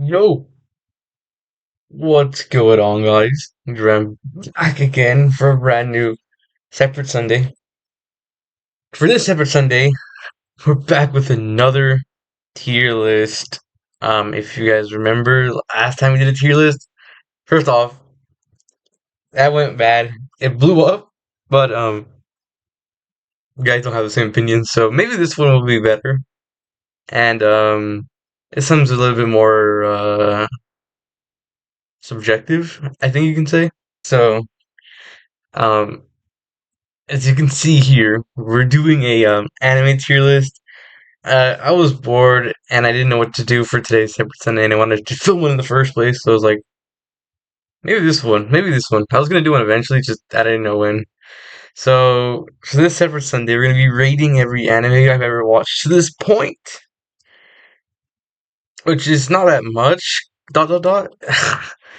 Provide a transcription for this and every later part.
Yo, what's going on, guys? I'm back again for a brand new Separate Sunday. For this Separate Sunday, we're back with another tier list. If you guys remember last time we did a tier list, first off, that went bad. It blew up, but you guys don't have the same opinion, so maybe this one will be better. And it sounds a little bit more subjective, I think you can say. So, um, as you can see here, we're doing a anime tier list. I was bored and I didn't know what to do for today's Separate Sunday, and I wanted to film one in the first place. So I was like, maybe this one, maybe this one. I was gonna do one eventually, just I didn't know when. So for this Separate Sunday, we're gonna be rating every anime I've ever watched to this point, which is not that much. Dot dot dot.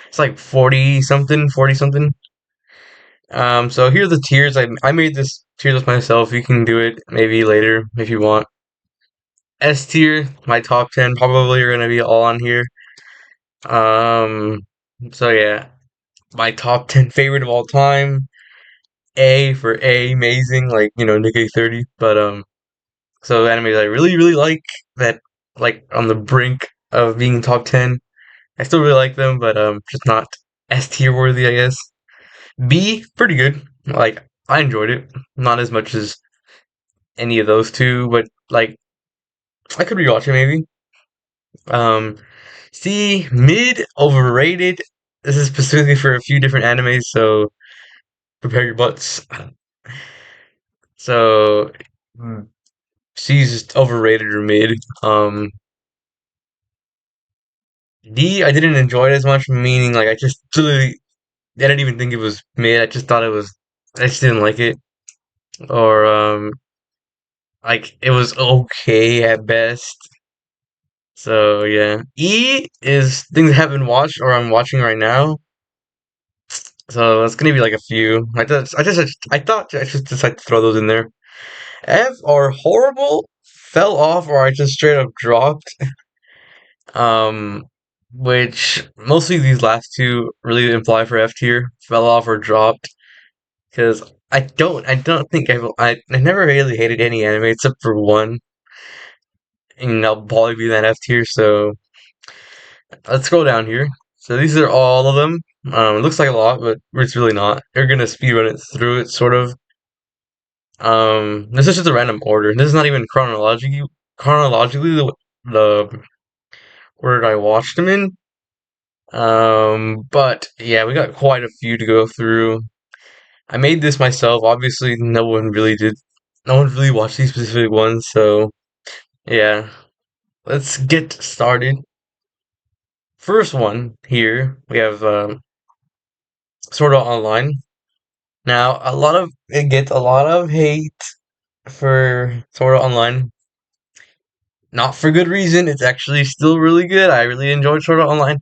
It's like 40 something, 40 something. So here are the tiers. I made this tier list myself. You can do it maybe later if you want. S tier, my top 10 probably are gonna be all on here. Um, so yeah, my top 10 favorite of all time. A for A, amazing, like, Nikkei 30. But, so animes I really, really that, like, on the brink of being top 10. I still really like them, but, just not S tier worthy, I guess. B, pretty good. Like, I enjoyed it. Not as much as any of those two, but, like, I could rewatch it maybe. Um, C, mid, overrated. This is specifically for a few different animes, so prepare your butts. So, mm, C's just overrated or mid. D, I didn't enjoy it as much, meaning like I just literally, I didn't even think it was mid. I just thought it was, I just didn't like it, or like it was okay at best. So yeah, E is things I haven't watched or I'm watching right now. So that's gonna be like a few. I thought I should just like throw those in there. F are horrible, fell off, or I just straight up dropped. Um, which mostly these last two really imply for F tier, fell off or dropped. Because I don't think I never really hated any anime except for one, and I'll probably be that F tier. So let's scroll down here. So these are all of them. It looks like a lot, but it's really not. You're gonna speedrun it through it, sort of. This is just a random order. This is not even chronologically the order I watched them in. But yeah, we got quite a few to go through. I made this myself. Obviously, no one really did. No one really watched these specific ones. So yeah, let's get started. First one here we have Sword Art Online. Now, it gets a lot of hate for Sword Art Online. Not for good reason. It's actually still really good. I really enjoyed Sword Art Online,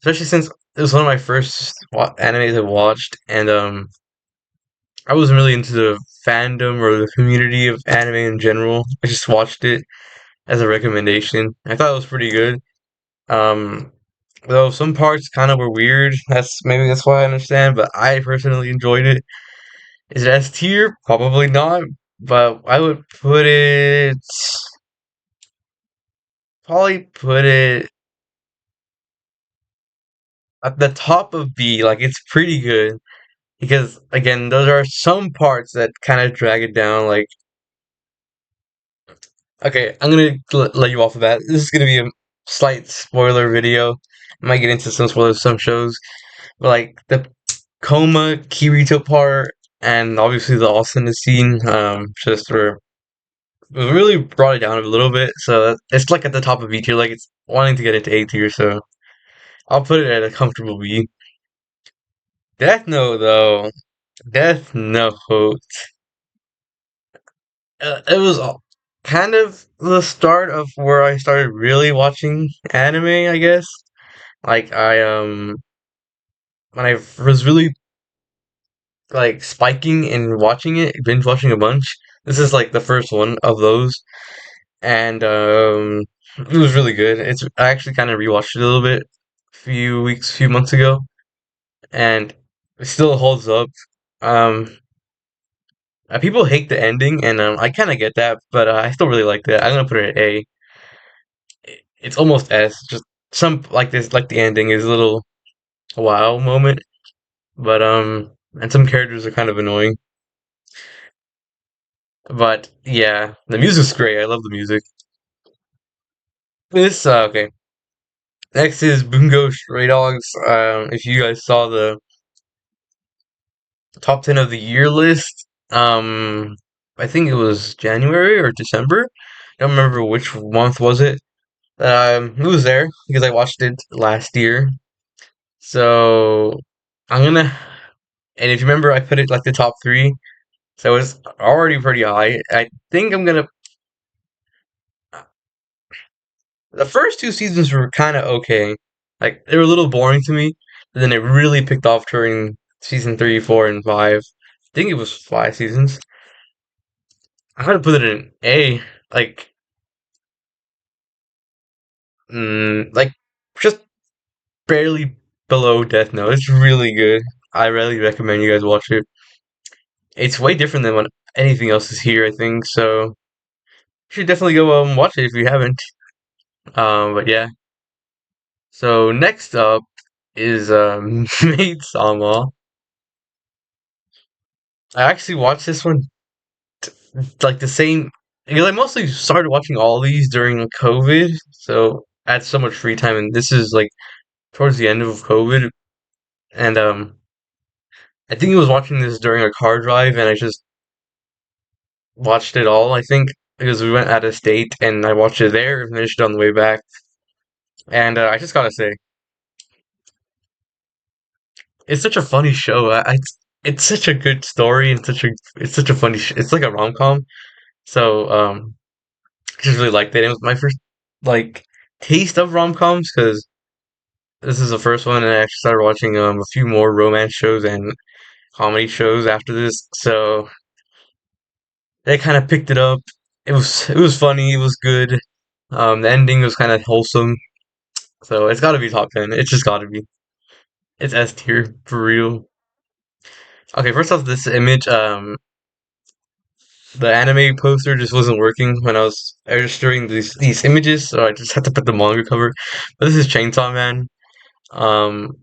especially since it was one of my first animes I watched, and I wasn't really into the fandom or the community of anime in general. I just watched it as a recommendation. I thought it was pretty good. Um, though some parts kind of were weird. That's why I understand, but I personally enjoyed it. Is it S tier? Probably not, but I would probably put it at the top of B. Like it's pretty good because again, those are some parts that kind of drag it down. Like okay, I'm gonna let you off of that. This is gonna be a slight spoiler video. I might get into some spoilers of some shows, but like the coma Kirito part, and obviously the awesomeness scene, just were it really brought it down a little bit. So it's like at the top of B tier, like it's wanting to get into A tier. So I'll put it at a comfortable B. Death Note though, Death Note, it was kind of the start of where I started really watching anime, I guess. Like when I was really like spiking and watching it, binge watching a bunch. This is like the first one of those, and it was really good. I actually kind of rewatched it a little bit, few months ago, and it still holds up. Um, People hate the ending, and I kind of get that, but I still really like that. I'm gonna put it at A. It's almost S. Just some like this, like the ending is a little wow moment, but and some characters are kind of annoying. But yeah, the music's great. I love the music. This okay. Next is Bungo Stray Dogs. If you guys saw the top 10 of the year list, I think it was January or December. I don't remember which month was it. It was there because I watched it last year. So I'm gonna, and if you remember, I put it like the top three, so it's already pretty high. I think I'm gonna. The first two seasons were kind of okay. Like they were a little boring to me, but then it really picked off during season three, four, and five. I think it was five seasons. I had to put it in A, like, like just barely below Death Note. It's really good. I really recommend you guys watch it. It's way different than what anything else is here, I think. So you should definitely go watch it if you haven't. But yeah. So next up is Maid Sama. I actually watched this one like the same because I mostly started watching all these during COVID, so I had so much free time, and this is like towards the end of COVID, and I think I was watching this during a car drive, and I just watched it all. I think because we went out of state, and I watched it there and finished it on the way back, and I just gotta say, it's such a funny show. It's such a good story and it's such a funny. It's like a rom com. So I just really liked it. It was my first like taste of rom coms because this is the first one, and I actually started watching a few more romance shows and comedy shows after this. So they kind of picked it up. It was funny. It was good. The ending was kind of wholesome. So it's got to be top 10. It's just got to be. It's S tier for real. Okay, first off, this image. The anime poster just wasn't working when I was registering these images, so I just had to put the manga cover. But this is Chainsaw Man. Um,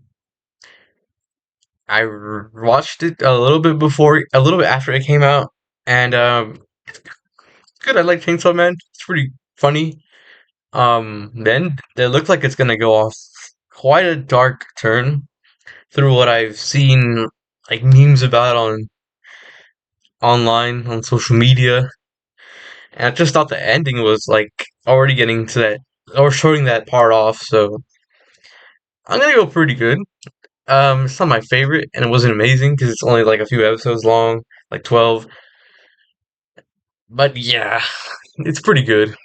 watched it a little bit after it came out, and it's good. I like Chainsaw Man. It's pretty funny. Then it looked like it's gonna go off quite a dark turn through what I've seen, like memes about on online on social media, and I just thought the ending was like already getting to that or showing that part off. So I'm gonna go pretty good. It's not my favorite, and it wasn't amazing because it's only like a few episodes long, like 12. But yeah, it's pretty good.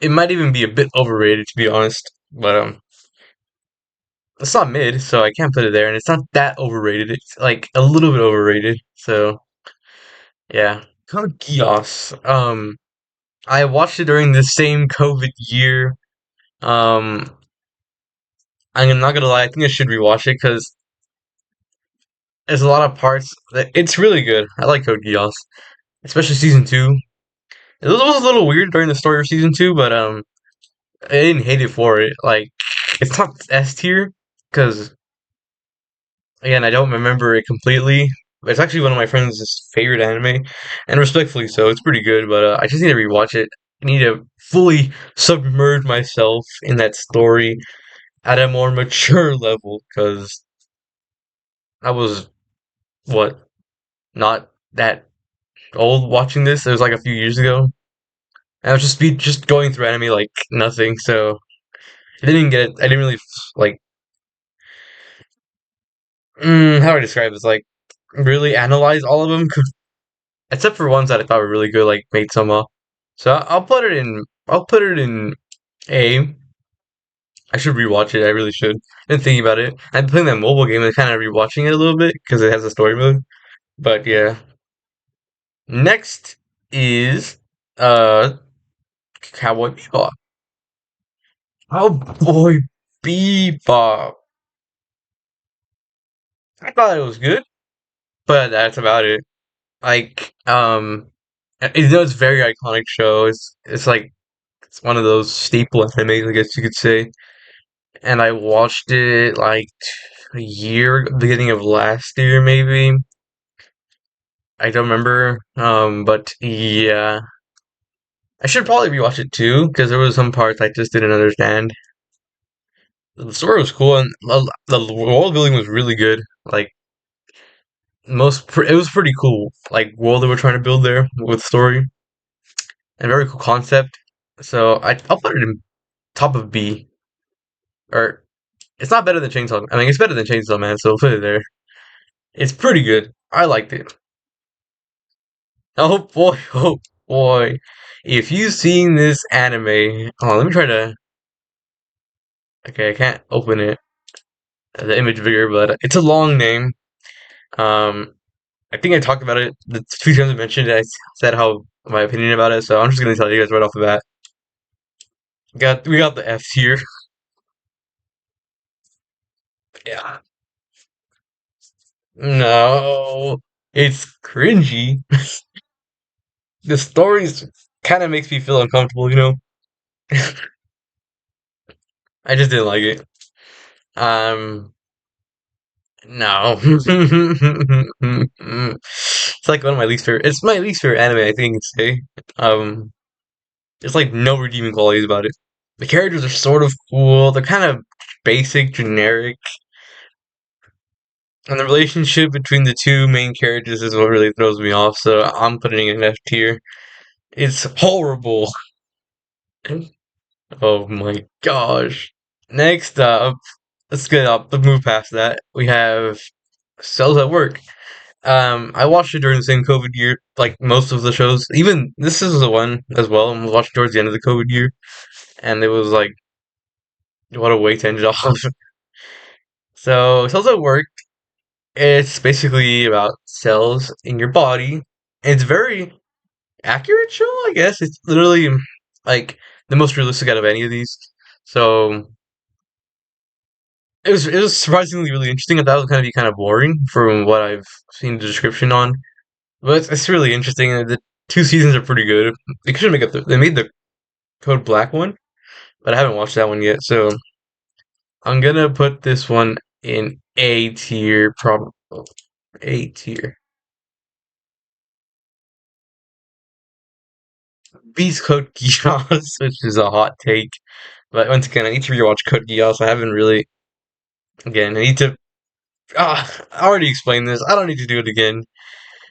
It might even be a bit overrated, to be honest. But it's not mid, so I can't put it there, and it's not that overrated. It's like a little bit overrated. So yeah, Code Geass. I watched it during the same COVID year. Um, I'm not gonna lie, I think I should rewatch it because there's a lot of parts that it's really good. I like Code Geass, especially season two. It was a little weird during the story of season two, but I didn't hate it for it. Like, it's not S tier because again, I don't remember it completely. It's actually one of my friends' favorite anime, and respectfully so. It's pretty good, but I just need to rewatch it. I need to fully submerge myself in that story at a more mature level because I was what not that old watching this. It was like a few years ago. And I was just going through anime like nothing, so I didn't get it. I didn't really like how do I describe this? Like really analyze all of them, except for ones that I thought were really good, like Maid Sama. So I'll put it in. I'll put it in A. I should rewatch it. I really should. Been thinking about it. I'm playing that mobile game and kind of rewatching it a little bit because it has a story mode. But yeah. Next is Cowboy Bebop. Cowboy Bebop. I thought it was good, but that's about it. Like, it's a very iconic show. It's like it's one of those staple animes, I guess you could say. And I watched it like a year, beginning of last year, maybe. I don't remember. But yeah, I should probably rewatch it too because there was some parts I just didn't understand. The story was cool and the world building was really good. Like it was pretty cool. Like world they were trying to build there with story and very cool concept. So I'll put it in top of B. Or it's not better than Chainsaw. I mean, it's better than Chainsaw Man, so I'll put it there. It's pretty good. I liked it. Oh boy, oh boy. If you've seen this anime, oh, let me try to. Okay, I can't open it. The image bigger, but it's a long name. Um, I think I talked about it the few times I mentioned it. I said how my opinion about it, so I'm just gonna tell you guys right off the bat. We got the F tier. Yeah. No, it's cringy. The stories kind of makes me feel uncomfortable, you know. I just didn't like it. Um, no. It's like one of my least favorite. It's my least favorite anime, I think you could say. There's like no redeeming qualities about it. The characters are sort of cool. They're kind of basic, generic, and the relationship between the two main characters is what really throws me off. So I'm putting it in F tier. It's horrible. Oh my gosh. Next up, let's get up. Let's move past that. We have Cells at Work. I watched it during the same COVID year, like most of the shows. Even this is the one as well. I was watching towards the end of the COVID year, and it was like, what a way to end it off. So, Cells at Work, it's basically about cells in your body. It's very accurate show, I guess. It's literally like the most realistic out of any of these. So it was surprisingly really interesting. I thought it was gonna be kind of boring from what I've seen the description on. But it's really interesting. And the two seasons are pretty good. They should make they made the Code Black one, but I haven't watched that one yet. So I'm gonna put this one in A tier, probably A tier. Beats Code Geass, which is a hot take. But once again, I need to rewatch Code Geass. I haven't really. Again, I need to. I already explained this. I don't need to do it again.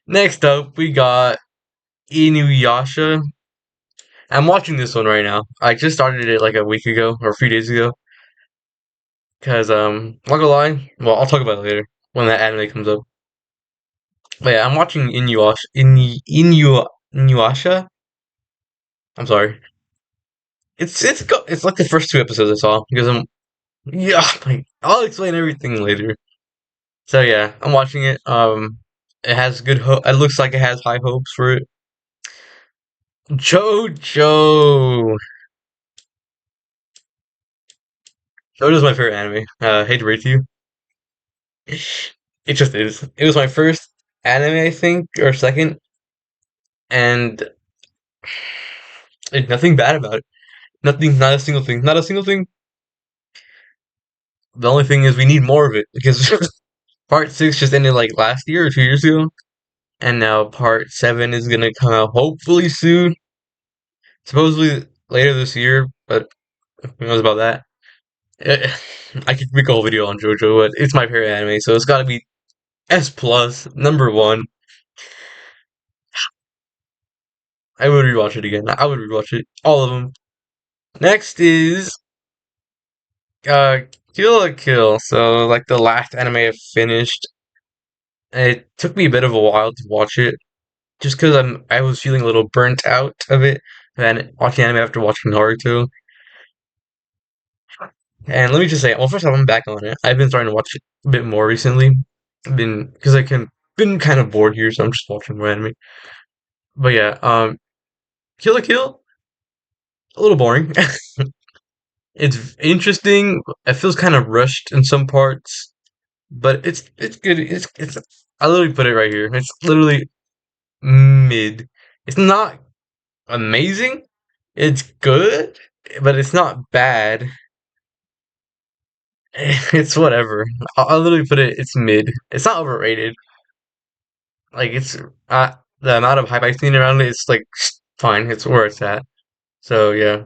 Next up, we got Inuyasha. I'm watching this one right now. I just started it like a week ago or a few days ago. Cause I'm not gonna lie. Well, I'll talk about it later when that anime comes up. But yeah, I'm watching Inuyasha. I'm sorry. It's like the first two episodes I saw because yeah. Like, I'll explain everything later. So yeah, I'm watching it. It has good hope. It looks like it has high hopes for it. JoJo. JoJo's my favorite anime. Hate to break to you. It just is. It was my first anime, I think, or second, and nothing bad about it. Nothing, not a single thing. Not a single thing. The only thing is we need more of it because part six just ended like last year or 2 years ago, and now part seven is gonna come out hopefully soon. Supposedly later this year, but who knows about that? Eh, I could make a whole video on JoJo, but it's my favorite anime, so it's gotta be S plus number one. I would rewatch it again. I would rewatch it, all of them. Next is uh Kill la Kill. So like the last anime I finished. It took me a bit of a while to watch it, just because I was feeling a little burnt out of it, and watching anime after watching Naruto. And let me just say, well, first off, I'm back on it. I've been starting to watch it a bit more recently. I've been because I can been kind of bored here, so I'm just watching more anime. But yeah, Kill la Kill. a little boring. It's interesting. It feels kind of rushed in some parts, but it's good. It's I literally put it right here. It's literally mid. It's not amazing. It's good, but it's not bad. It's whatever. I'll literally put it. It's mid. It's not overrated. Like it's the amount of hype I've seen around it. It's like fine. It's where it's at. So yeah.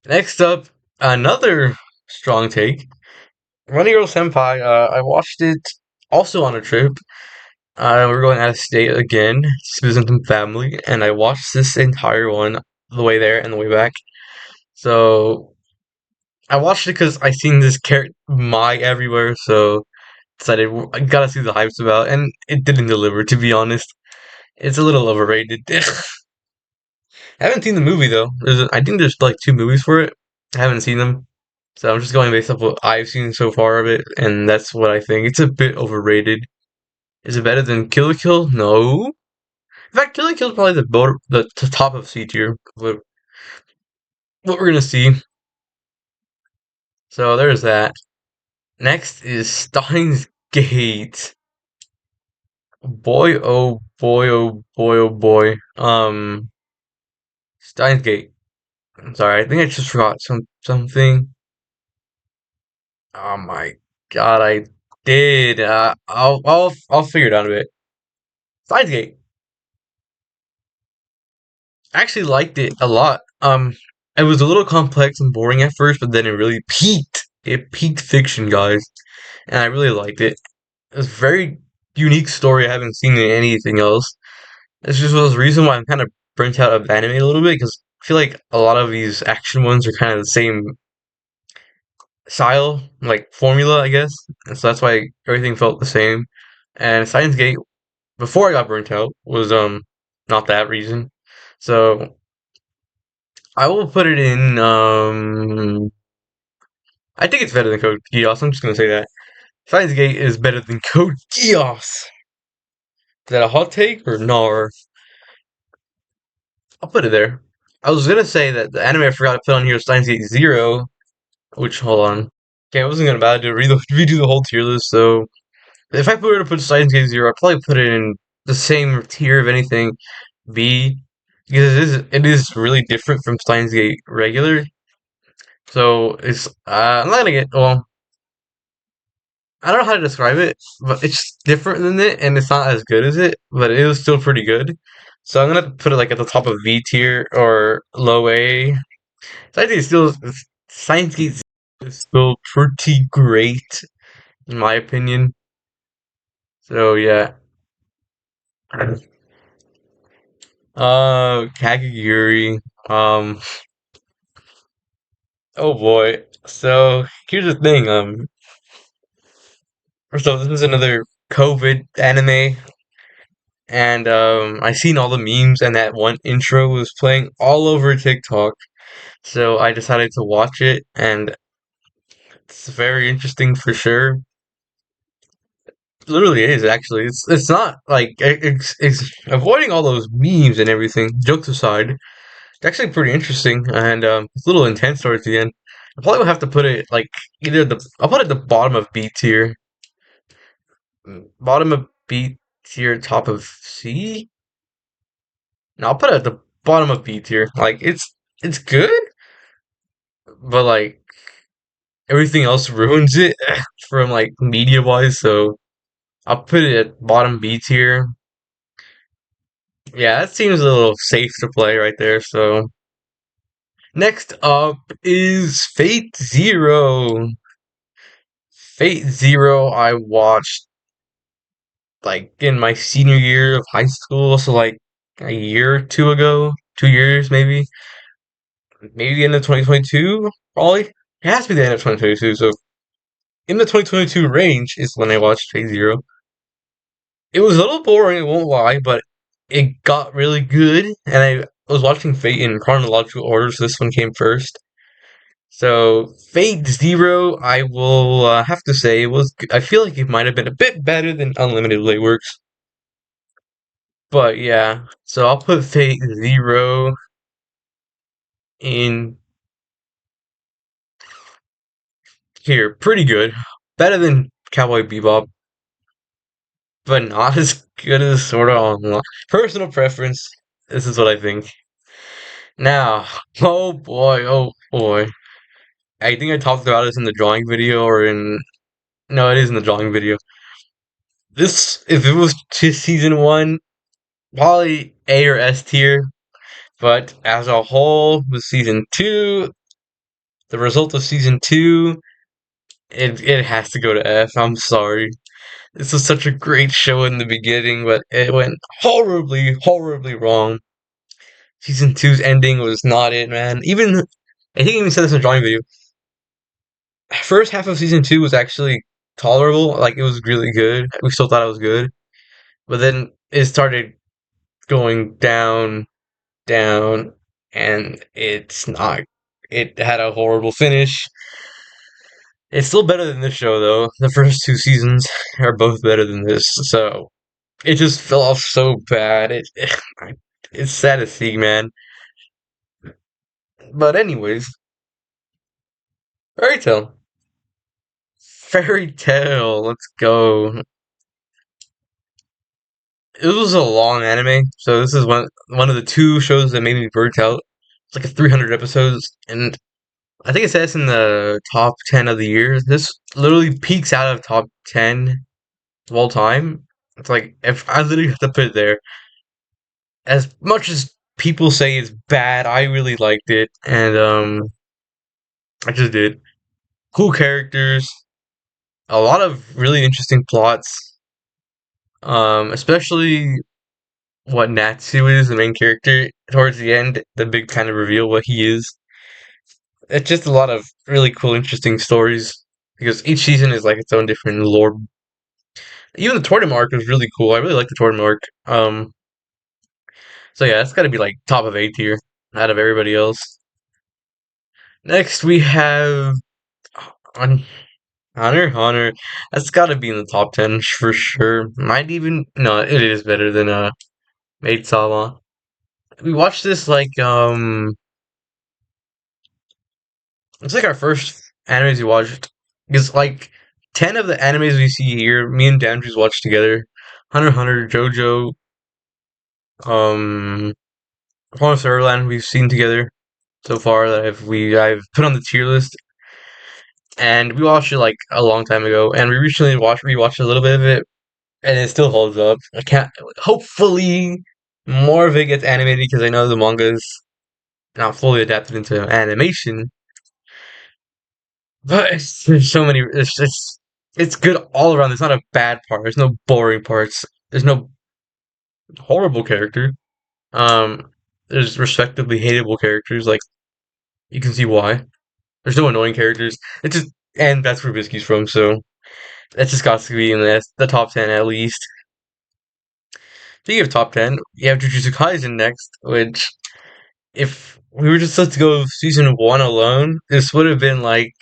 Next up, another strong take. Running Girl Senpai. I watched it also on a trip. We're going out of state again to visit some family, and I watched this entire one the way there and the way back. So I watched it because I seen this character Mai everywhere, so decided I gotta see the hype's about, and it didn't deliver. To be honest, it's a little overrated. I haven't seen the movie though. I think there's like two movies for it. I haven't seen them, so I'm just going based off what I've seen so far of it, and that's what I think. It's a bit overrated. Is it better than Kill la Kill? No. In fact, Kill la Kill is probably the top of C tier. What we're gonna see. So there's that. Next is Steins Gate. Boy, oh boy, oh boy, oh boy. Steins Gate. I'm sorry, I think I just forgot something. Oh my god, I did. I'll figure it out a bit. Steins Gate. I actually liked it a lot. It was a little complex and boring at first, but then it really peaked. It peaked fiction, guys, and I really liked it. It was a very unique story. I haven't seen in anything else. This just was the reason why I'm kind of burnt out of anime a little bit because I feel like a lot of these action ones are kind of the same style, like formula, I guess. And so that's why everything felt the same. And Science Gate, before I got burnt out, was not that reason. So I will put it in. I think it's better than Code Geass. I'm just gonna say that Science Gate is better than Code Geass. Is that a hot take or no? I'll put it there. I was gonna say that the anime I forgot to put on here is Steins Gate Zero, which hold on. Okay, I wasn't gonna bad to redo the whole tier list. So if I were to put Steins Gate Zero, I'd probably put it in the same tier, if anything, B, because it is really different from Steins Gate regular. So it's I'm not gonna get well. I don't know how to describe it, but it's different than it, and it's not as good as it, but it was still pretty good. So I'm gonna put it like at the top of V tier or low A. Science Gate still Science Gate is still pretty great in my opinion. So yeah. Kakiguri. Um oh boy. So here's the thing, first of all, this is another COVID anime and I seen all the memes and that one intro was playing all over TikTok. So I decided to watch it and it's very interesting for sure. Literally is actually. It's not like it's avoiding all those memes and everything. Jokes aside, it's actually pretty interesting and it's a little intense towards the end. I probably would have to put it like either the I'll put it at the bottom of B tier, bottom of B tier, top of C. No, I'll put it at the bottom of B tier. Like it's good, but like everything else ruins it from like media wise. So I'll put it at bottom B tier. Yeah, that seems a little safe to play right there. So next up is Fate Zero. Fate Zero, I watched like in my senior year of high school, so like a year or two ago, 2 years maybe the end of 2022, probably. It has to be the end of 2022. So in the 2022 range is when I watched Fate Zero. It was a little boring, I won't lie, but it got really good, and I was watching Fate in chronological order, so this one came first. So Fate Zero, I will have to say, I feel like it might have been a bit better than Unlimited Blade Works, but yeah. So I'll put Fate Zero. in here. Pretty good. Better than Cowboy Bebop, but not as good as Sword Art Online. Personal preference. This is what I think. Now, oh boy. I think I talked about this in the drawing video or in. No, it is in the drawing video. This, if it was to season one, probably A or S tier, but as a whole, with season two, the result of season two, it has to go to F. I'm sorry. This was such a great show in the beginning, but it went horribly, horribly wrong. Season two's ending was not it, man. Even I think I even said this in a drawing video. First half of season two was actually tolerable. Like it was really good. We still thought it was good, but then it started going down, down, and it's not. It had a horrible finish. It's still better than this show, though. The first two seasons are both better than this, so it just fell off so bad. It's sad to see, man. But anyways, Fairy Tail. Fairy Tail, let's go. It was a long anime, so this is one of the two shows that made me burnt out. It's like a 300 episodes, and I think it says in the top 10 of the year. This literally peaks out of top 10 of all time. It's like if I literally have to put it there. As much as people say it's bad, I really liked it, and I just did. Cool characters, a lot of really interesting plots. Especially what Natsu is, the main character. Towards the end, the big kind of reveal what he is. It's just a lot of really cool, interesting stories because each season is like its own different lore. Even the tournament arc was really cool. I really like the tournament arc. So yeah, it's got to be like top of A tier out of everybody else. Next, we have on Hunter x Hunter. That's got to be in the top 10 for sure. Might even no, it is better than Maid Sama. We watched this like it's like our first animes we watched because like 10 of the animes we see here, me and Dandrews watched together. Hunter x Hunter, JoJo, um, Promise Neverland we've seen together so far that I've put on the tier list, and we watched it like a long time ago, and we recently watched rewatched a little bit of it, and it still holds up. I can't. Hopefully, more of it gets animated because I know the manga is not fully adapted into animation. But there's so many. It's good all around. There's not a bad part. There's no boring parts. There's no horrible character. Um, there's respectably hateable characters. Like you can see why. There's no annoying characters. It's just and that's where Biscuit's from. So that's just got to be in the top 10 at least. Speaking of top 10, you have Jujutsu Kaisen next, which if we were just supposed to go season one alone, this would have been like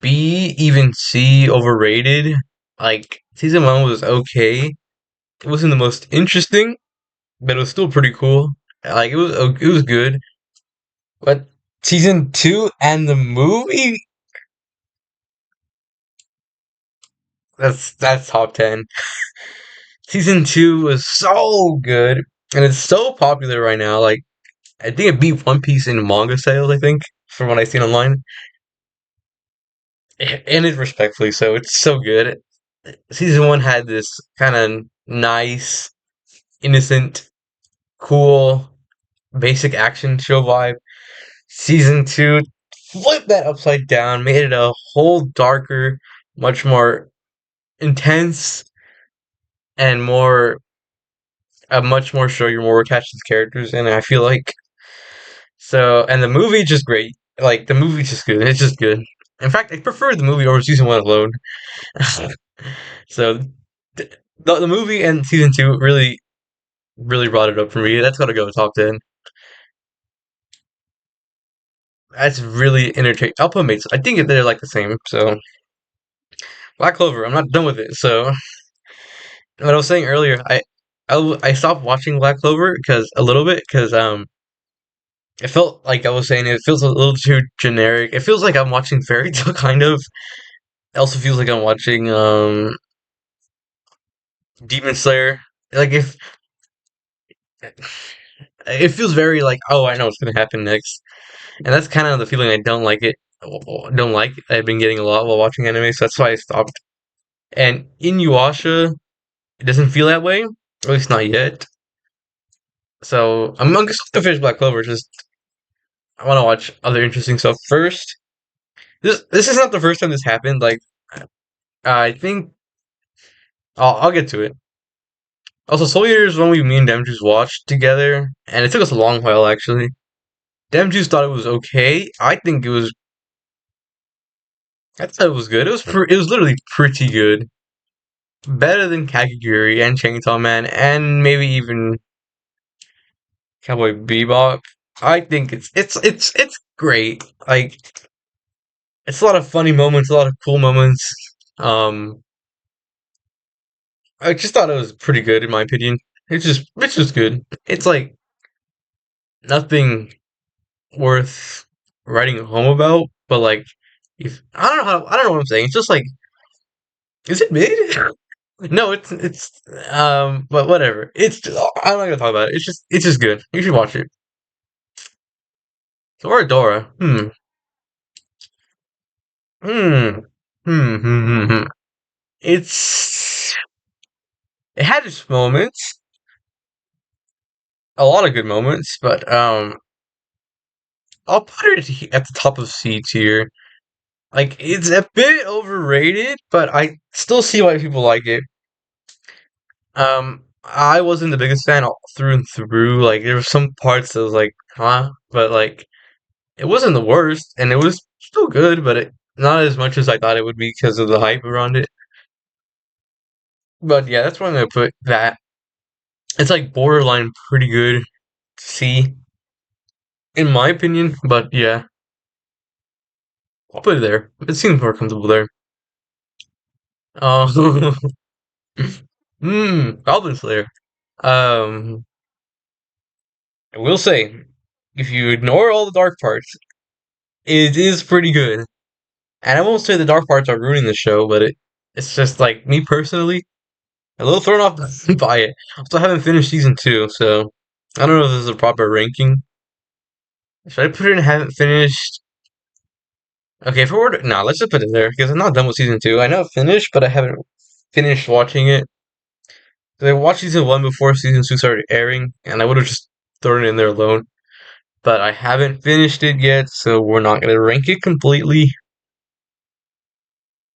B, even C, overrated. Like season one was okay. It wasn't the most interesting, but it was still pretty cool. Like it was good. But season two and the movie, that's top 10. Season two was so good, and it's so popular right now. Like I think it beat One Piece in manga sales. I think from what I've seen online, and it respectfully so. It's so good. Season one had this kind of nice, innocent, cool, basic action show vibe. Season two flipped that upside down, made it a whole darker, much more intense, and more a much more show you're more attached to the characters. And I feel like so, and the movie just great. Like the movie's just good. It's just good. In fact, I prefer the movie over season one alone. So the movie and season two really brought it up for me. That's gotta go top 10. That's really entertaining. I'll put mates. I think they're like the same. So Black Clover. I'm not done with it. So what I was saying earlier, I stopped watching Black Clover because a little bit because It felt like I was saying it feels a little too generic. It feels like I'm watching Fairy Tale kind of. It also feels like I'm watching Demon Slayer. Like if it feels very like, oh, I know what's gonna happen next, and that's kind of the feeling I don't like it. Don't like. I've been getting a lot while watching anime, so that's why I stopped. And Inuyasha, it doesn't feel that way, at least not yet. So I'm gonna finish Black Clover. Just I want to watch other interesting stuff first. This is not the first time this happened. Like I think I'll get to it. Also, Soul Eater is one me and Demjuice watched together, and it took us a long while actually. Demjuice thought it was okay. I thought it was good. It was literally pretty good, better than Kakiguri and Chainsaw Man, and maybe even Cowboy Bebop. I think it's great. Like it's a lot of funny moments, a lot of cool moments. Um, I just thought it was pretty good in my opinion. It's just good. It's like nothing worth writing home about, but like if I don't know what I'm saying. It's just like is it mid? No, but whatever. I'm not gonna talk about it. It's just good. You should watch it. Dora. Hmm. Hmm. It's it had its moments, a lot of good moments, but I'll put it at the top of C tier. Like it's a bit overrated, but I still see why people like it. I wasn't the biggest fan all through and through. Like there were some parts that was like, huh? But like it wasn't the worst, and it was still good, but not as much as I thought it would be because of the hype around it. But yeah, that's why I'm gonna put that. It's like borderline pretty good C, in my opinion. But yeah, I'll put it there. It seems more comfortable there. Uh, Goblin Slayer. Um, I will say, if you ignore all the dark parts, it is pretty good. And I won't say the dark parts are ruining the show, but it's just like me personally, a little thrown off by it. I still haven't finished season two, so I don't know if this is a proper ranking. Should I put it in haven't finished? Okay, if we were to, nah, let's just put it there because I'm not done with season two. I know it finished, but I haven't finished watching it. 'Cause I watched season one before season two started airing, and I would have just thrown it in there alone. But I haven't finished it yet, so we're not gonna rank it completely.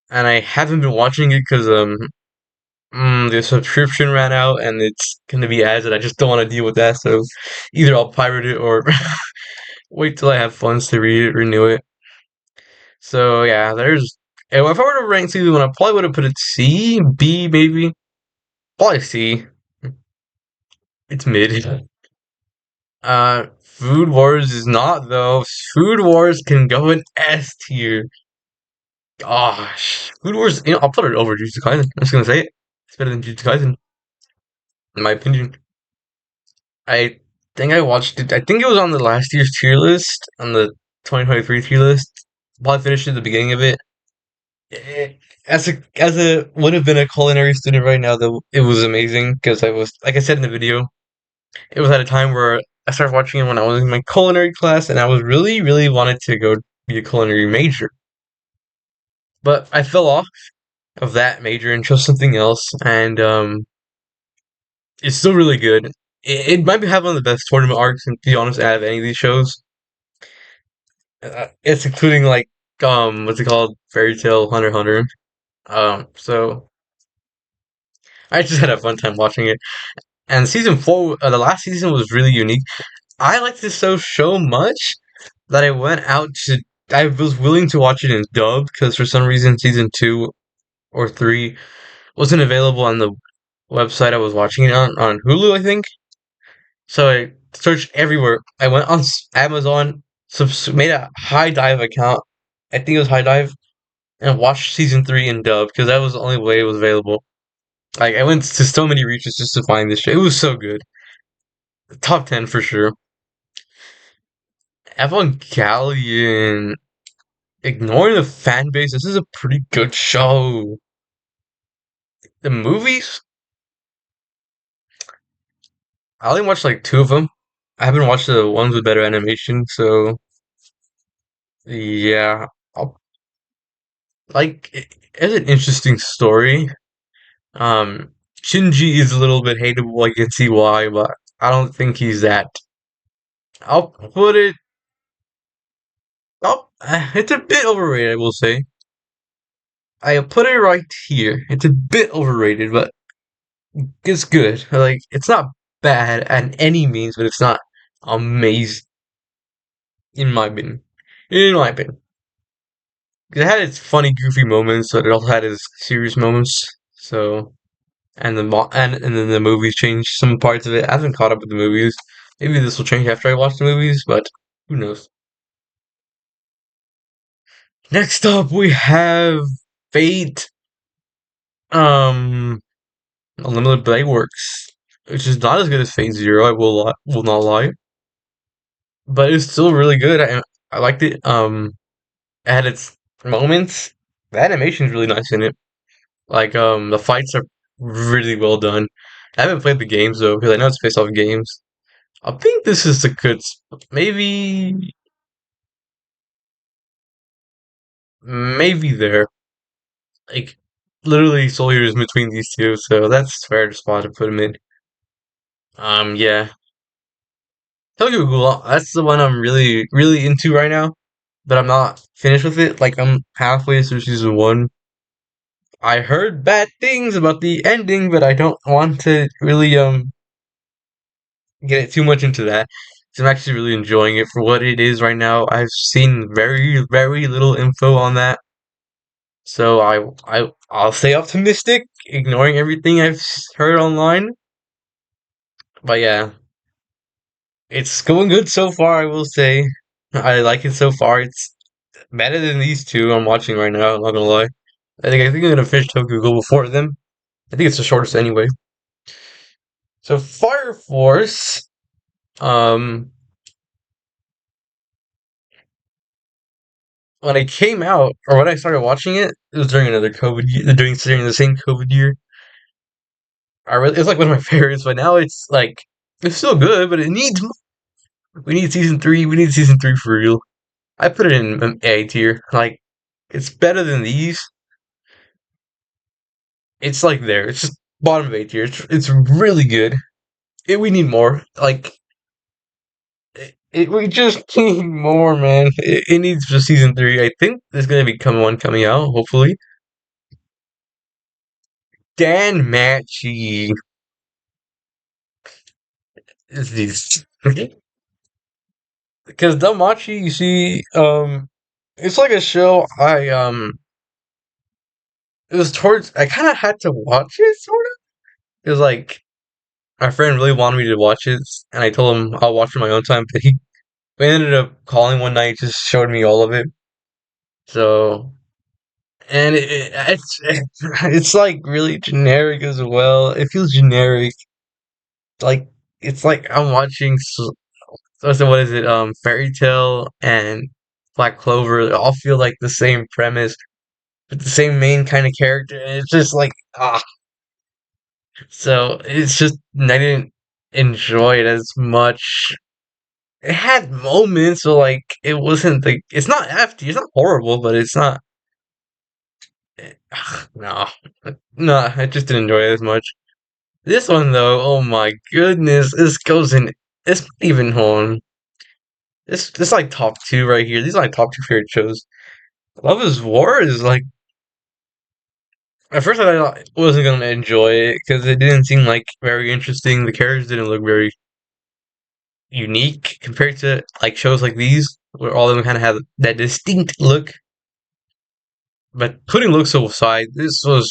And I haven't been watching it because the subscription ran out, and it's gonna be ads, and I just don't want to deal with that. So either I'll pirate it or wait till I have funds to read it, renew it. So yeah, there's. If I were to rank season one, I probably would have put it C, B, maybe. Probably C. It's mid. Food Wars is not though. Food Wars can go in S tier. Gosh, Food Wars. I'll put it over Jujutsu Kaisen. I'm just gonna say it. It's better than Jujutsu Kaisen, in my opinion. I think I watched it. I think it was on the last year's tier list, on the 2023 tier list. Probably finished at the beginning of it. Eh, as a would have been a culinary student right now, though, it was amazing because I was like I said in the video, it was at a time where I started watching it when I was in my culinary class, and I was really wanted to go be a culinary major, but I fell off of that major and chose something else, and it's still really good. It might be having one of the best tournament arcs, to be honest, out of any of these shows. It's including like what's it called, Fairy Tale, Hunter x Hunter. So I just had a fun time watching it. And season four, the last season was really unique. I liked this show so much that I went out to. I was willing to watch it in dub because for some reason season two or three wasn't available on the website I was watching it on Hulu, I think. So I searched everywhere. I went on Amazon, made a High Dive account. I think it was High Dive, and watched season three in dub because that was the only way it was available. Like I went to so many reaches just to find this show. It was so good. Top 10 for sure. Evangelion. Ignoring the fan base, this is a pretty good show. The movies, I only watched like two of them. I haven't watched the ones with better animation, so yeah. Like, it's an interesting story. Um, Shinji is a little bit hateable. I can see why, but I don't think he's that. I'll put it. It's a bit overrated, I will say. I put it right here. It's a bit overrated, but it's good. Like, it's not bad at any means, but it's not amazing in my opinion. In my opinion, 'cause it had its funny, goofy moments, but it also had its serious moments. So, and then the movies changed some parts of it. I haven't caught up with the movies. Maybe this will change after I watch the movies, but who knows? Next up, we have Fate. Um, Unlimited Blade Works, which is not as good as Fate Zero. Will not lie, but it's still really good. I liked it. It had its moments. The animation is really nice in it. Like the fights are really well done. I haven't played the games though because I know it's based off games. I think this is a good, maybe there. Like literally Soul Eater is between these two, so that's fair spot to put him in. Yeah. Tokyo Ghoul, that's the one I'm really into right now, but I'm not finished with it. Like I'm halfway through season one. I heard bad things about the ending, but I don't want to really get too much into that. 'Cause I'm actually really enjoying it for what it is right now. I've seen very little info on that, so I'll stay optimistic, ignoring everything heard online. But yeah, it's going good so far. I will say, I like it so far. It's better than these two I'm watching right now. I'm not gonna lie. I think I'm gonna finish Tokyo Ghoul before them. I think it's the shortest anyway. So Fire Force, um, when it came out or when I started watching it, it was during another COVID year, during the same COVID year. It's like one of my favorites, but now it's still good, but it needs we need season three. We need season three for real. I put it in A tier. Like it's better than these. It's like there. It's just bottom of A tier. It's really good. We need more. Like we just need more, man. It needs for season three. I think there's gonna be one coming out. Hopefully, Dan Matchy is these because Danmachi, you see, it's like a show. It was towards. I kind of had to watch it, sort of. It was like my friend really wanted me to watch it, and I told him I'll watch it on my own time. But he ended up calling one night, just showed me all of it. So, and it's like really generic as well. It feels generic, like it's like I'm watching. So what is it? Fairy Tale and Black Clover. They all feel like the same premise, but the same main kind of character. And it's just like ah. So it's just I didn't enjoy it as much. It had moments, but like it wasn't the. It's not hefty. It's not horrible, but it's not. No, no. I just didn't enjoy it as much. This one though, oh my goodness, this goes in. It's not even home. This like top two right here. These are like top two favorite shows. Love is War is like at first I thought I wasn't gonna enjoy it because it didn't seem like very interesting. The characters didn't look very unique compared to like shows like these where all of them kind of have that distinct look. But putting looks aside, this was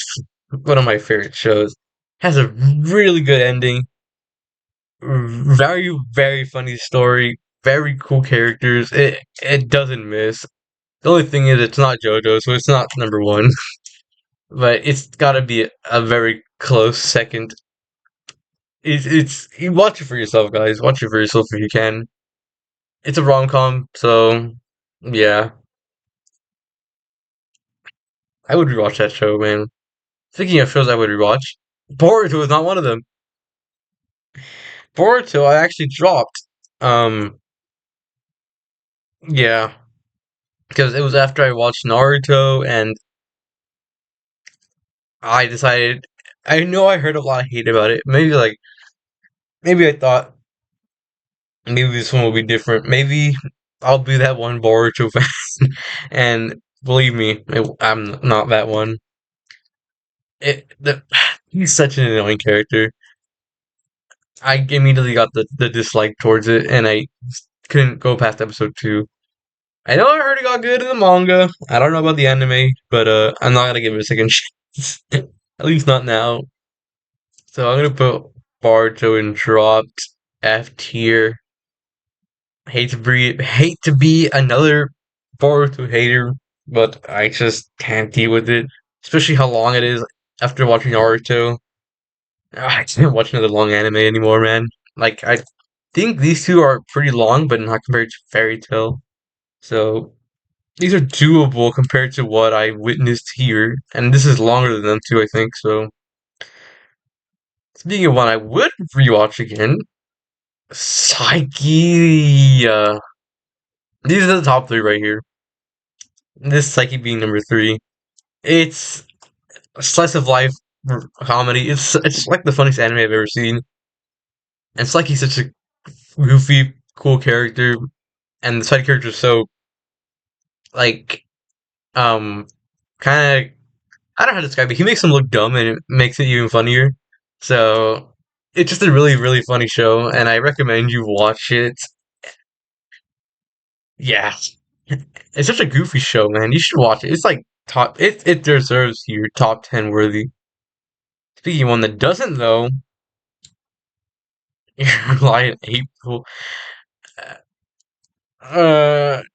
one of my favorite shows. Has a really good ending, very funny story, very cool characters. It doesn't miss. The only thing is it's not JoJo, so it's not number one. But it's got to be a very close second. It's you watch it for yourself, guys. Watch it for yourself if you can. It's a rom-com, so yeah, I would rewatch that show, man. Speaking of shows I would rewatch, Boruto is not one of them. Boruto I actually dropped. Um, yeah, because it was after I watched Naruto, and I decided. I know I heard a lot of hate about it. Maybe I thought maybe this one will be different. Maybe I'll be that one Boruto fan, and believe me, I'm not that one. He's such an annoying character. I immediately got the dislike towards it, and I couldn't go past episode two. I know I heard it got good in the manga. I don't know about the anime, but I'm not gonna give it a second chance. At least not now. So I'm gonna put Boruto in dropped F tier. Hate to be another Boruto hater, but I just can't deal with it. Especially how long it is after watching Naruto. I can't watch another long anime anymore, man. Like I think these two are pretty long, but not compared to Fairy Tail. So these are doable compared to what I witnessed here, and this is longer than them too, I think. So speaking of one I would rewatch again, Psyche. These are the top three right here. This Psyche being number three. It's a slice of life comedy. It's like the funniest anime I've ever seen. And Psyche's such a goofy, cool character, and the side character is so like um kind of I don't know how to describe it. He makes him look dumb, and it makes it even funnier. So it's just a really, really funny show, and I recommend you watch it. Yeah, it's such a goofy show, man. You should watch it. It's like top. It deserves your top 10 worthy. Speaking of one that doesn't though, Lion April.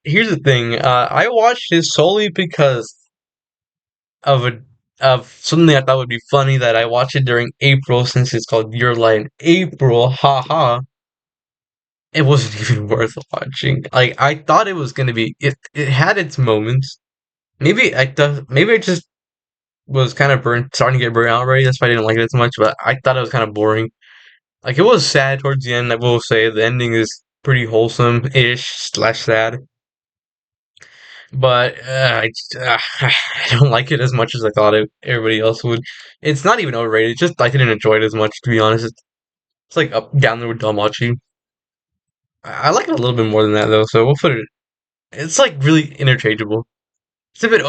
Here's the thing. I watched this solely because of a of something I thought would be funny that I watched it during April since it's called Your Lie in April. Haha. It wasn't even worth watching. Like I thought it was gonna be. It had its moments. Maybe I just was kind of starting to get burnt out already. That's why I didn't like it as much. But I thought it was kind of boring. Like it was sad towards the end. I will say the ending is pretty wholesome-ish slash sad. But I don't like it as much as I thought everybody else would. It's not even overrated. It's just I didn't enjoy it as much, to be honest. It's like up down there with Damachi. I like it a little bit more than that though, so we'll put it. It's like really interchangeable. It's a bit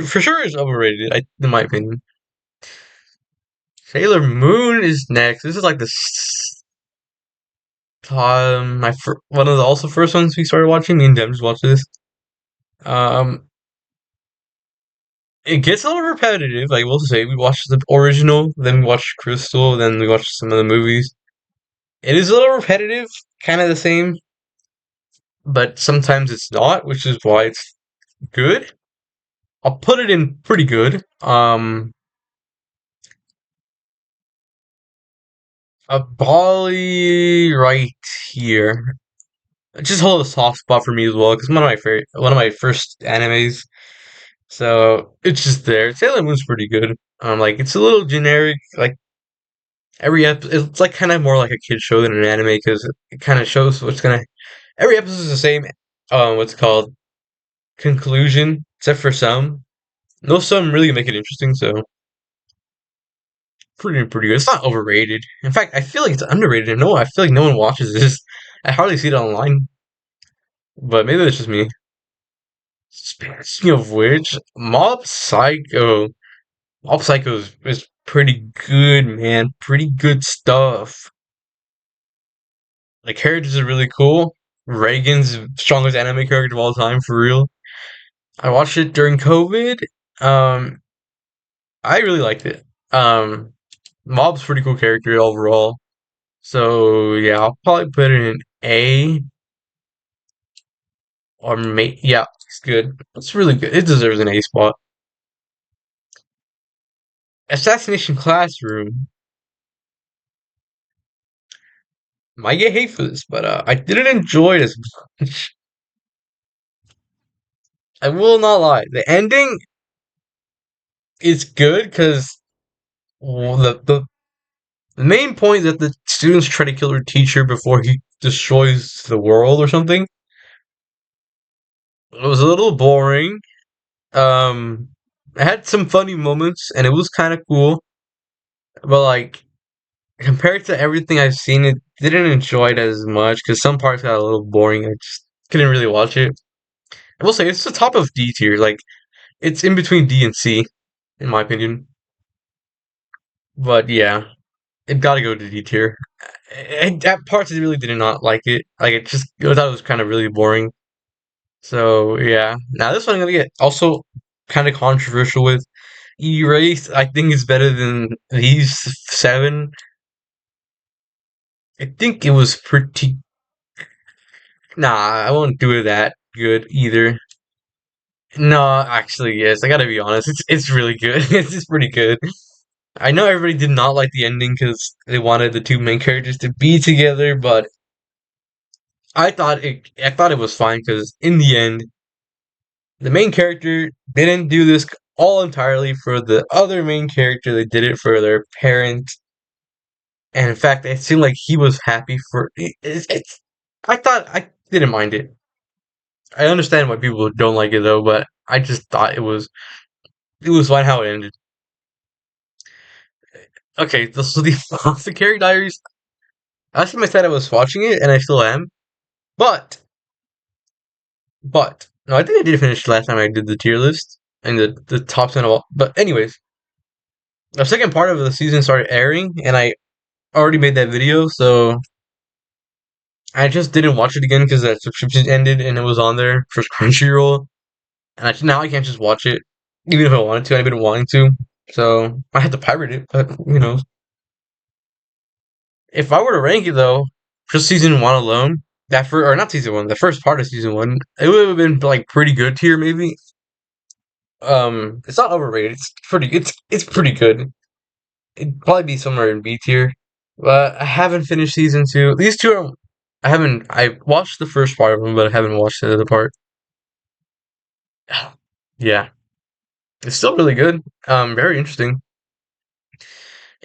for sure is overrated, in my opinion. Sailor Moon is next. This is like one of the also first ones we started watching. Me and Dem just watched this. Um, it gets a little repetitive. I will say we watched the original, then we watched Crystal, then we watched some of the movies. It is a little repetitive, kind of the same, but sometimes it's not, which is why it's good. I'll put it in pretty good. A Bali right here. Just hold a soft spot for me as well, because one of my first animes. So it's just there. Sailor Moon's pretty good. Like it's a little generic. Like it's like kind of more like a kid show than an anime because it kind of shows what's gonna. Every episode is the same. What's it called conclusion, except for some. No, some really make it interesting. So pretty good. It's not overrated. In fact, I feel like it's underrated. No, I feel like no one watches this. I hardly see it online, but maybe it's just me. Speaking of which, Mob Psycho is pretty good, man. Pretty good stuff. The characters are really cool. Reagan's strongest anime character of all time, for real. I watched it during COVID. Um, I really liked it. Um, Mob's pretty cool character overall. So yeah, I'll probably put it in A yeah, it's good. It's really good. It deserves an A spot. Assassination Classroom. Might get hate for this, but I didn't enjoy it as much. I will not lie. The ending is good because the main point that the students try to kill their teacher before he destroys the world or something. It was a little boring. It had some funny moments and it was kind of cool, but like compared to everything I've seen, it didn't enjoy it as much because some parts got a little boring. I just couldn't really watch it. I will say it's the top of D tier. Like it's in between D and C, in my opinion. But yeah, it got to go to D tier. At parts, I really did not like it. Like it just, I thought it was kind of really boring. So yeah. Now this one I'm gonna get also kind of controversial with. Erase, I think is better than these seven. I think it was pretty. Nah, I won't do it that good either. No, actually, yes. I gotta be honest. It's really good. It's just pretty good. I know everybody did not like the ending because they wanted the two main characters to be together, but I thought it was fine because in the end, the main character didn't do this all entirely for the other main character. They did it for their parent, and in fact, it seemed like he was happy for it. I thought I didn't mind it. I understand why people don't like it though, but I just thought it was fine how it ended. Okay, so the the Carrie Diaries. Last time I said I was watching it, and I still am. But no, I think I did finish last time I did the tier list and the top 10 of all. But anyways, the second part of the season started airing, and I already made that video, so I just didn't watch it again because that subscription ended and it was on there for Crunchyroll, and now I can't just watch it, even if I wanted to. I've been wanting to, so I had to pirate it. But if I were to rank it though, just season one alone, that for or not season one, the first part of season one, it would have been like pretty good tier maybe. It's not overrated. It's pretty good. It'd probably be somewhere in B tier. But I haven't finished season two. These two are. I haven't. I watched the first part of them, but I haven't watched the other part. Yeah, it's still really good. Very interesting.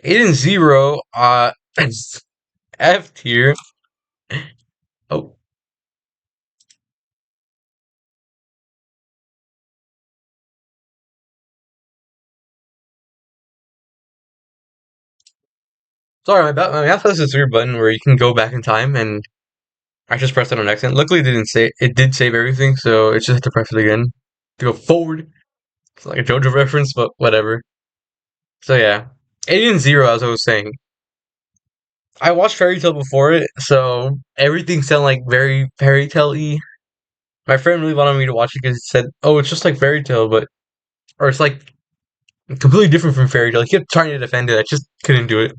Eight and zero. F tier. Oh, sorry. My mouse has this weird button where you can go back in time, and I just pressed it on accident. Luckily, it didn't say it did save everything, so it's just have to press it again to go forward. It's like a JoJo reference, but whatever. So yeah, Alien Zero, as I was saying, I watched Fairy Tale before it, so everything sounded like very Fairy Tale-y. My friend really wanted me to watch it because he said, "Oh, it's just like Fairy Tale, but or it's like completely different from Fairy Tale." He kept trying to defend it. I just couldn't do it.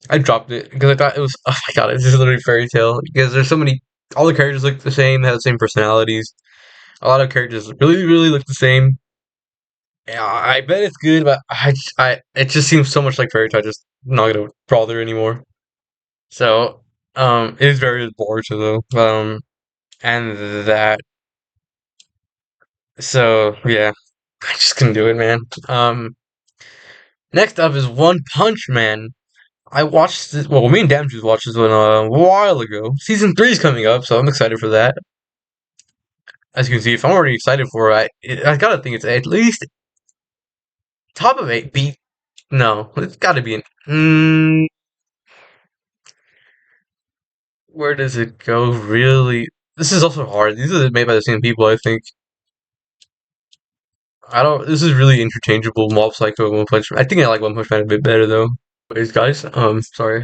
I dropped it because I thought it was. Oh my god, this is literally Fairy Tale because there's so many. All the characters look the same, have the same personalities. A lot of characters really, really look the same. Yeah, I bet it's good, but it just seems so much like Fairy Tale. Just not gonna bother anymore. So, it is very boring though. And that, so yeah, I just couldn't do it, man. Next up is One Punch Man. I watched this. Well, me and Damjuice watched this one a while ago. Season three is coming up, so I'm excited for that. As you can see, if I'm already excited for it, I gotta think it's at least top of eight. Beat no, it's gotta be an. Where does it go? Really, this is also hard. These are made by the same people, I think. I don't. This is really interchangeable. Mob Psycho, One Punch Man. I think I like One Punch Man a bit better though. Anyways, guys, sorry,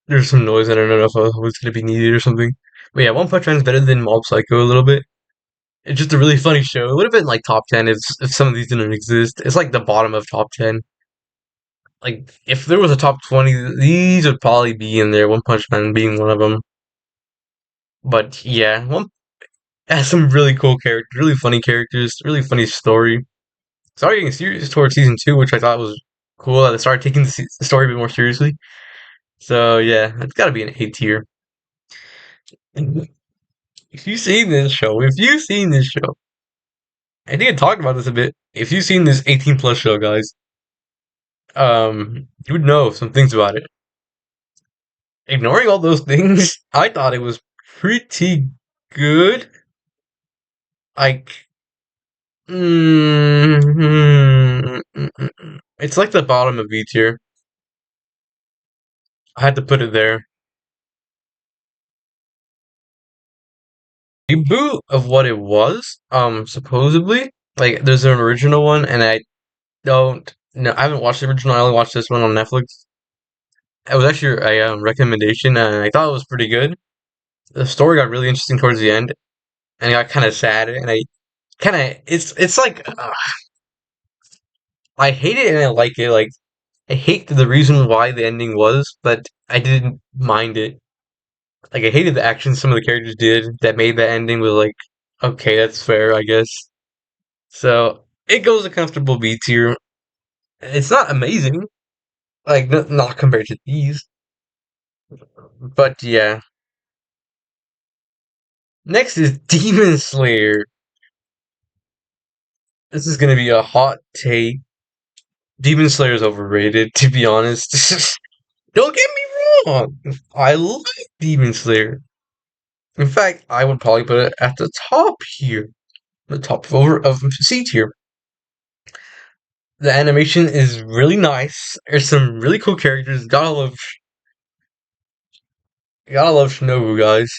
there's some noise. I don't know if it was gonna be needed or something. But yeah, One Punch Man is better than Mob Psycho a little bit. It's just a really funny show. It would have been like top 10 if some of these didn't exist. It's like the bottom of top 10. Like if there was a top 20, these would probably be in there. One Punch Man being one of them. But yeah, one has some really cool characters, really funny characters, really funny story. Started getting serious towards season two, which I thought was cool. They started taking the story a bit more seriously. So yeah, it's got to be an A tier. If you've seen this show, if you've seen this show, I think I talked about this a bit. If you've seen this 18 plus show, guys, you would know some things about it. Ignoring all those things, I thought it was pretty good. Like, it's like the bottom of B tier. I had to put it there. Reboot of what it was, supposedly. Like, there's an original one, and I don't no, I haven't watched the original. I only watched this one on Netflix. It was actually a recommendation, and I thought it was pretty good. The story got really interesting towards the end, and it got kind of sad. And I kind of it's like I hate it and I like it. Like I hate the reason why the ending was, but I didn't mind it. Like I hated the actions some of the characters did that made the ending was like, okay, that's fair, I guess. So it goes a comfortable B tier. It's not amazing, like not compared to these, but yeah. Next is Demon Slayer. This is gonna be a hot take. Demon Slayer is overrated, to be honest. Don't get me wrong. I like Demon Slayer. In fact, I would probably put it at the top here, the top of C tier. The animation is really nice. There's some really cool characters. Gotta love Shinobu, guys.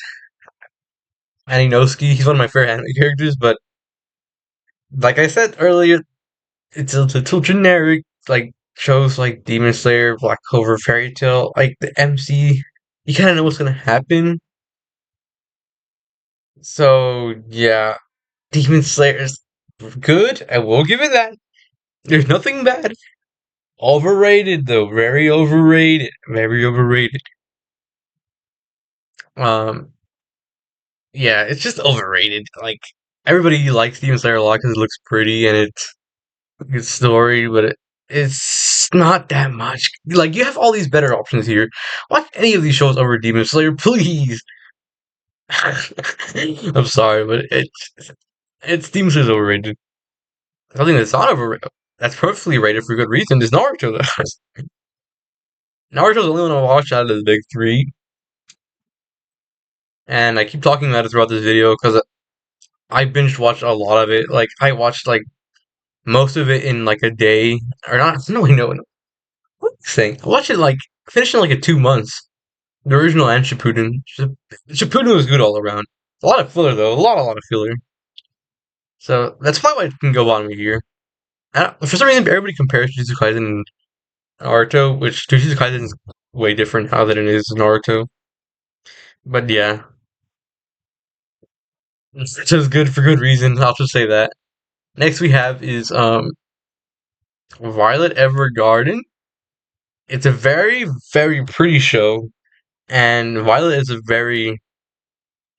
And Inosuke, he's one of my favorite anime characters. But like I said earlier, it's a little generic. Like shows like Demon Slayer, Black Clover, Fairy Tail, like the MC. You kind of know what's gonna happen. So yeah, Demon Slayer is good. I will give it that. There's nothing bad. Overrated though, very overrated, very overrated. Um, yeah, it's just overrated. Like everybody likes Demon Slayer a lot because it looks pretty and it's a good story, but it's not that much. Like you have all these better options here. Watch any of these shows over Demon Slayer, please. I'm sorry, but it's Demon Slayer's overrated. Something that's not overrated. That's perfectly rated for good reason is Naruto. Naruto's the only one I watched out of the big three, and I keep talking about it throughout this video because I binge watched a lot of it. Like I watched like most of it in like a day, or not? No, no, no. What am I saying? I watched it like finished in like a 2 months. The original and Shippuden. Shippuden was good all around. A lot of filler though. A lot of filler. So that's probably why it can go bottom here. For some reason, everybody compares Jujutsu Kaisen and Naruto, which Jujutsu Kaisen is way different how than it is Naruto. But yeah, it's just good for good reason. I'll just say that. Next we have is Violet Evergarden. It's a very very pretty show, and Violet is a very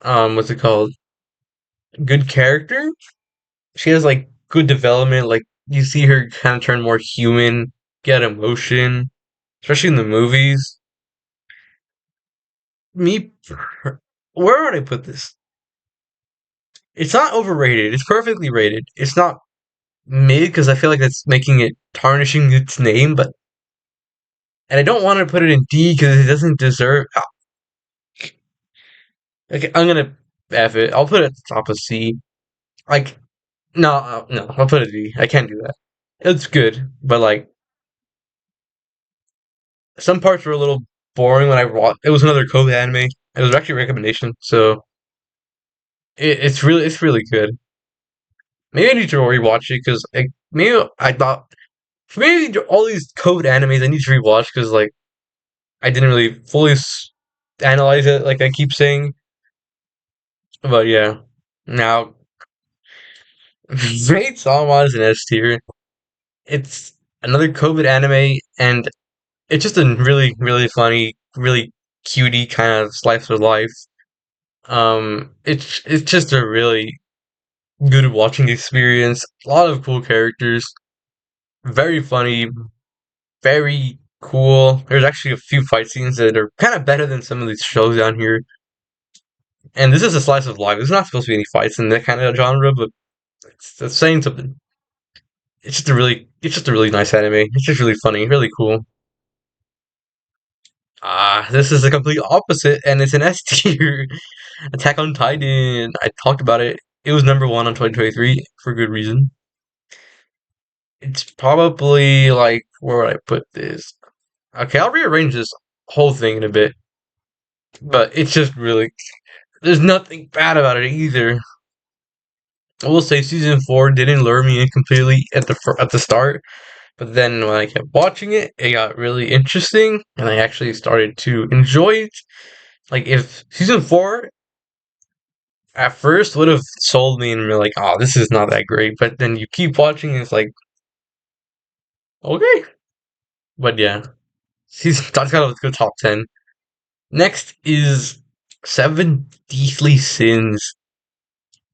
what's it called? Good character. She has like good development. Like you see her kind of turn more human, get emotion, especially in the movies. Me, where would I put this? It's not overrated. It's perfectly rated. It's not mid because I feel like that's making it tarnishing its name, but and I don't want to put it in D because it doesn't deserve. Okay, I'm gonna F it. I'll put it at the top of C. Like no, no, I'll put it D. I can't do that. It's good, but like some parts were a little boring when I watched. It was another COVID anime. It was actually a recommendation, so it's really good. Maybe I need to rewatch it because maybe I thought maybe all these COVID animes I need to rewatch because like I didn't really fully analyze it like I keep saying. But yeah, now Great Sama is an S tier. It's another COVID anime, and it's just a really really funny, really cutie kind of slice of life. It's just a really good watching experience. A lot of cool characters, very funny, very cool. There's actually a few fight scenes that are kind of better than some of these shows down here. And this is a slice of life. There's not supposed to be any fights in that kind of genre, but it's saying something. It's just a really nice anime. It's just really funny, really cool. This is the complete opposite, and it's an S tier. Attack on Titan. I talked about it. It was number one on 2023 for good reason. It's probably like, where would I put this? Okay, I'll rearrange this whole thing in a bit, but it's just really, there's nothing bad about it either. I will say season four didn't lure me in completely at the start, but then when I kept watching it, it got really interesting, and I actually started to enjoy it. Like if season four at first would have sold me and be like, oh, this is not that great, but then you keep watching, and it's like, okay, but yeah, that's got a good top 10. Next is Seven Deathly Sins.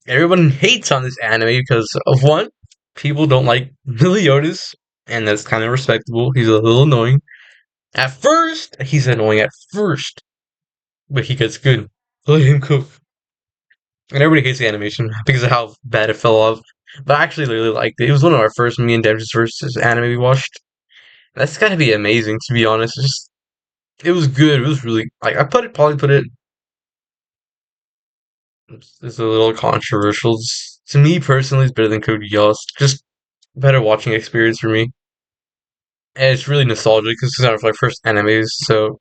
Everyone hates on this anime because of one, people don't like Meliodas, and that's kind of respectable. He's a little annoying. At first, he's annoying at first, but he gets good. Let him cook. And everybody hates the animation because of how bad it fell off. But I actually really liked it. It was one of our first me and Dev's first anime we watched. That's gotta be amazing, to be honest. It was good. It was really like I probably put it. It's a little controversial. To me personally, it's better than Code Geass. Just better watching experience for me. And it's really nostalgic because it's one of my first animes. So,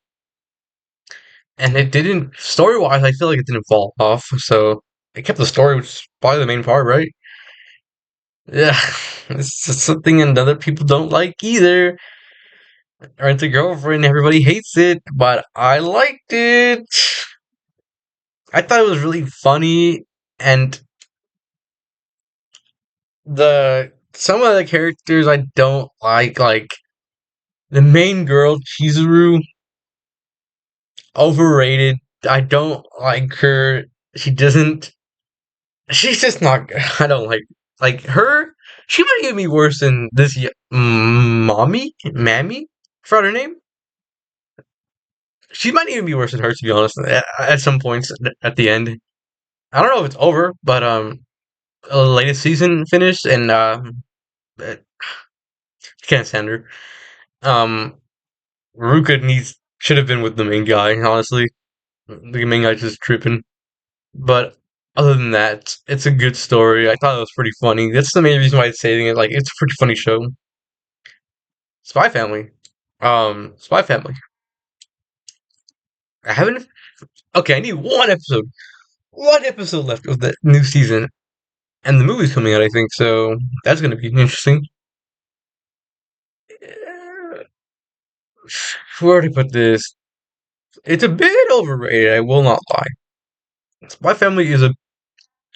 and it didn't story wise. I feel like it didn't fall off. So it kept the story, which is probably the main part, right? Yeah, it's just something and other people don't like either. Rent a Girlfriend, everybody hates it, but I liked it. I thought it was really funny, and the some of the characters I don't like the main girl Chizuru, overrated. I don't like her. She doesn't. She's just not. I don't like her. She might even be worse than this. Mammy, forgot her name. She might even be worse than her, to be honest. At some points at the end, I don't know if it's over, but the latest season finished, and I can't stand her. Um, Ruka needs should have been with the main guy. Honestly, the main guy's just tripping. But other than that, it's a good story. I thought it was pretty funny. That's the main reason why it's saving it. Like, it's a pretty funny show. Spy Family. Spy Family. I haven't. Okay, I need one episode. One episode left of the new season, and the movie's coming out. I think so. That's gonna be interesting. Uh, Where to put this? It's a bit overrated. I will not lie. Spy Family is a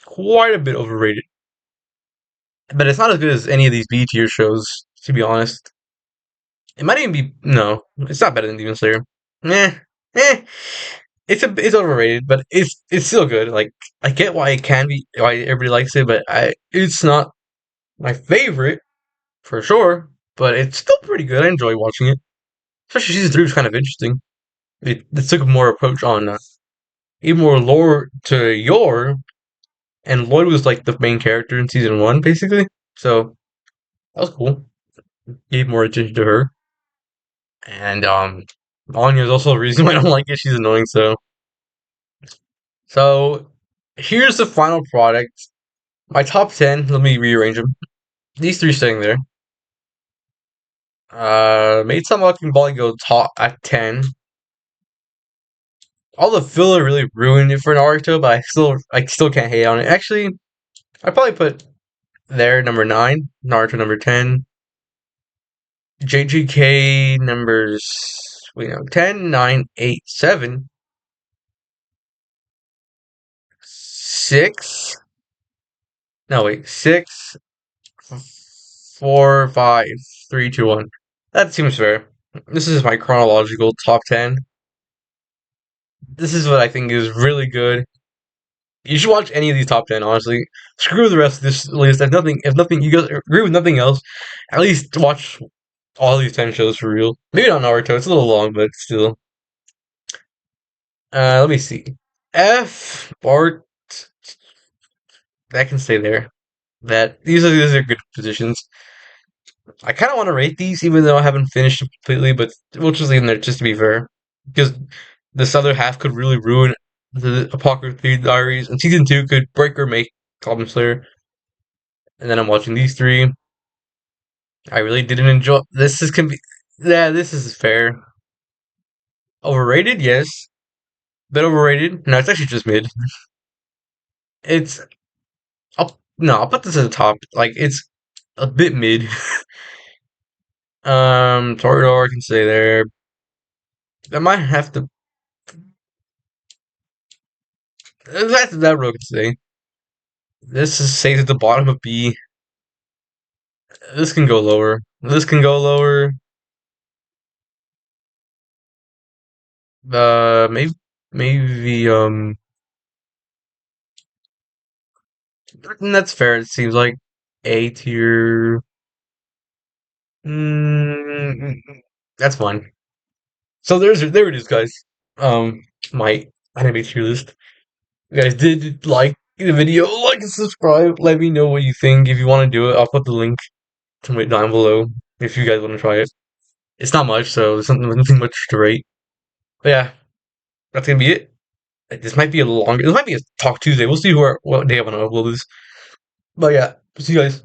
quite a bit overrated, but it's not as good as any of these B tier shows. To be honest, it might even be no. It's not better than Demon Slayer. Eh, eh. It's overrated, but it's still good. Like I get why it can be why everybody likes it, but it's not my favorite for sure. But it's still pretty good. I enjoy watching it. Especially season three was kind of interesting. It took a more approach on even more lore to Yor, and Lloyd was like the main character in season one, basically. So that was cool. Gave more attention to her, and Anya is also a reason why I don't like it. She's annoying. So here's the final product. My top 10. Let me rearrange them. These three staying there. Made some Walking Ball go top at 10. All the filler really ruined it for Naruto, but I still can't hate on it. Actually, I'd probably put there number 9, Naruto number 10, JJK numbers wait no 10, 9, 8, 7, 6. No wait, 6, 4, 5, 3, 2, 1. That seems fair. This is my chronological top 10. This is what I think is really good. You should watch any of these top 10, honestly. Screw the rest of this list. If nothing, you guys agree with nothing else, at least watch all these 10 shows for real. Maybe not Naruto, it's a little long, but still. Let me see. F or that can stay there. That these are good positions. I kind of want to rate these, even though I haven't finished it completely. But we'll just leave them there just to be fair, because this other half could really ruin the Apocryphy Diaries, and season two could break or make Goblin Slayer. And then I'm watching these three. I really didn't enjoy. This is can be, yeah, this is fair. Overrated, yes. Bit overrated. No, it's actually just mid. It's I'll put this at the top. Like it's a bit mid. Torador I can say there. I might have to. That row can say. This is safe at the bottom of B. This can go lower. This can go lower. Maybe that's fair. It seems like A tier. Mm, that's fine. So there it is, guys. My anime tier list. If you guys did like the video, like and subscribe. Let me know what you think. If you want to do it, I'll put the link to it down below if you guys want to try it. It's not much, so there's nothing much to rate. But yeah, that's gonna be it. This might be a longer. This might be a Talk Tuesday. We'll see what day I want to upload this. But yeah, see you guys.